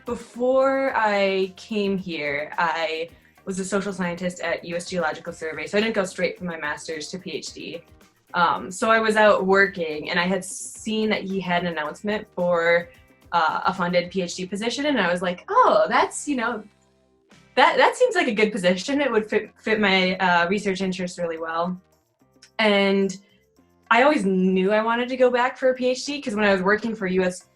Before I came here, I was a social scientist at US Geological Survey, so I didn't go straight from my master's to PhD. So I was out working, and I had seen that he had an announcement for a funded PhD position, and I was like, oh, that's, that seems like a good position. It would fit my research interests really well. And I always knew I wanted to go back for a PhD because when I was working for US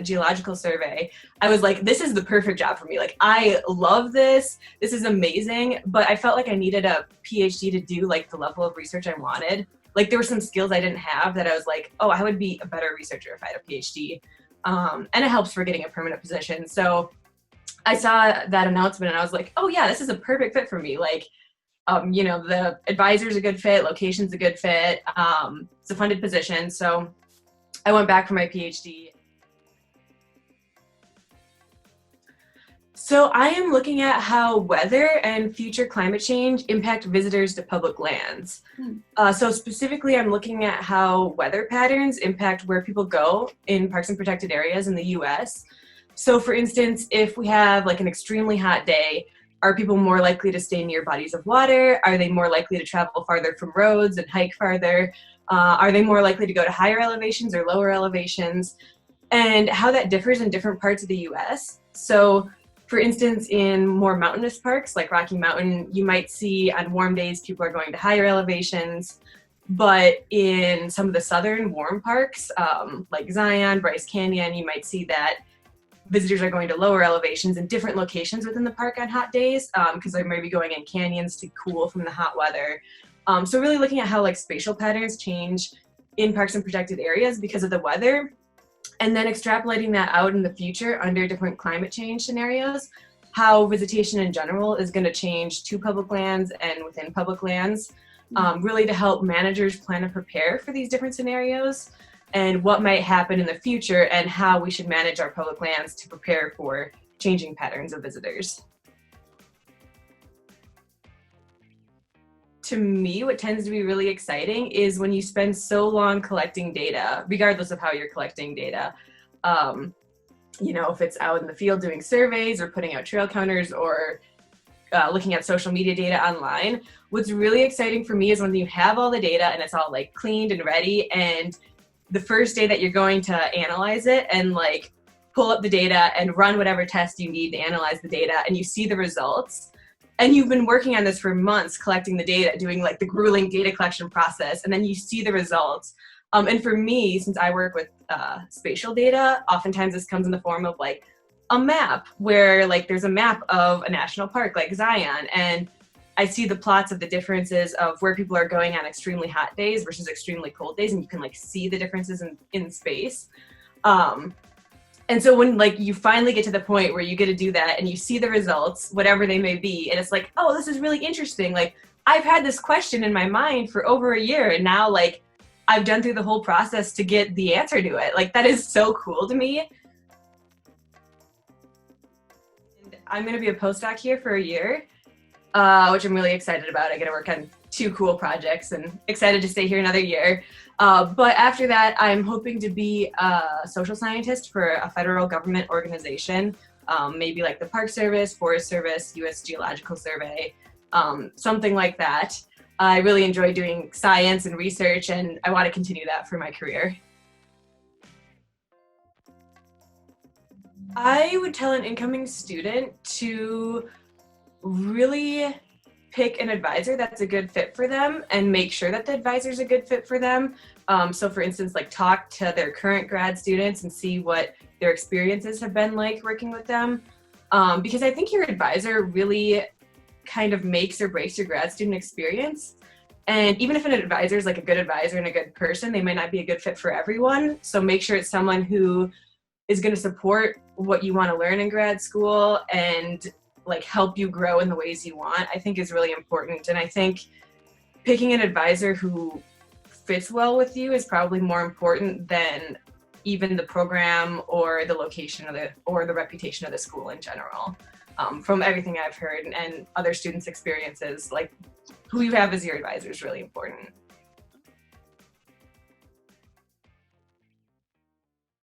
Geological Survey, I was like, this is the perfect job for me. Like, I love this. This is amazing. But I felt like I needed a PhD to do like the level of research I wanted. Like, there were some skills I didn't have that I was like, oh, I would be a better researcher if I had a PhD. And it helps for getting a permanent position. So I saw that announcement and I was like, oh yeah, this is a perfect fit for me. Like, the advisor's a good fit, location's a good fit. It's a funded position. So I went back for my PhD. So I am looking at how weather and future climate change impact visitors to public lands. So specifically, I'm looking at how weather patterns impact where people go in parks and protected areas in the US. So for instance, if we have like an extremely hot day, are people more likely to stay near bodies of water? Are they more likely to travel farther from roads and hike farther? Are they more likely to go to higher elevations or lower elevations? And how that differs in different parts of the US. So for instance, in more mountainous parks like Rocky Mountain, you might see on warm days people are going to higher elevations, but in some of the southern warm parks, like Zion, Bryce Canyon, you might see that visitors are going to lower elevations in different locations within the park on hot days, because they may be going in canyons to cool from the hot weather. So really looking at how like spatial patterns change in parks and protected areas because of the weather, and then extrapolating that out in the future under different climate change scenarios, how visitation in general is going to change to public lands and within public lands, really to help managers plan and prepare for these different scenarios and what might happen in the future and how we should manage our public lands to prepare for changing patterns of visitors. To me, what tends to be really exciting is when you spend so long collecting data, regardless of how you're collecting data. If it's out in the field doing surveys or putting out trail counters or looking at social media data online, what's really exciting for me is when you have all the data and it's all like cleaned and ready, and the first day that you're going to analyze it and like pull up the data and run whatever test you need to analyze the data, and you see the results. And you've been working on this for months, collecting the data, doing like the grueling data collection process, and then you see the results. And for me, since I work with spatial data, oftentimes this comes in the form of like a map where like there's a map of a national park like Zion, and I see the plots of the differences of where people are going on extremely hot days versus extremely cold days, and you can like see the differences in space. And so when like you finally get to the point where you get to do that and you see the results, whatever they may be, and it's like, oh, this is really interesting. Like, I've had this question in my mind for over a year, and now like I've done through the whole process to get the answer to it. Like, that is so cool to me. And I'm gonna be a postdoc here for a year, which I'm really excited about. I get to work on 2 cool projects and excited to stay here another year. But after that, I'm hoping to be a social scientist for a federal government organization, maybe like the Park Service, Forest Service, US Geological Survey, something like that. I really enjoy doing science and research, and I want to continue that for my career. I would tell an incoming student to really pick an advisor that's a good fit for them and make sure that the advisor's a good fit for them. So for instance, like talk to their current grad students and see what their experiences have been like working with them. Because I think your advisor really kind of makes or breaks your grad student experience. And even if an advisor is like a good advisor and a good person, they might not be a good fit for everyone. So make sure it's someone who is going to support what you want to learn in grad school and like help you grow in the ways you want, I think is really important. And I think picking an advisor who fits well with you is probably more important than even the program or the location of the or the reputation of the school in general. from everything I've heard and other students' experiences, like who you have as your advisor is really important.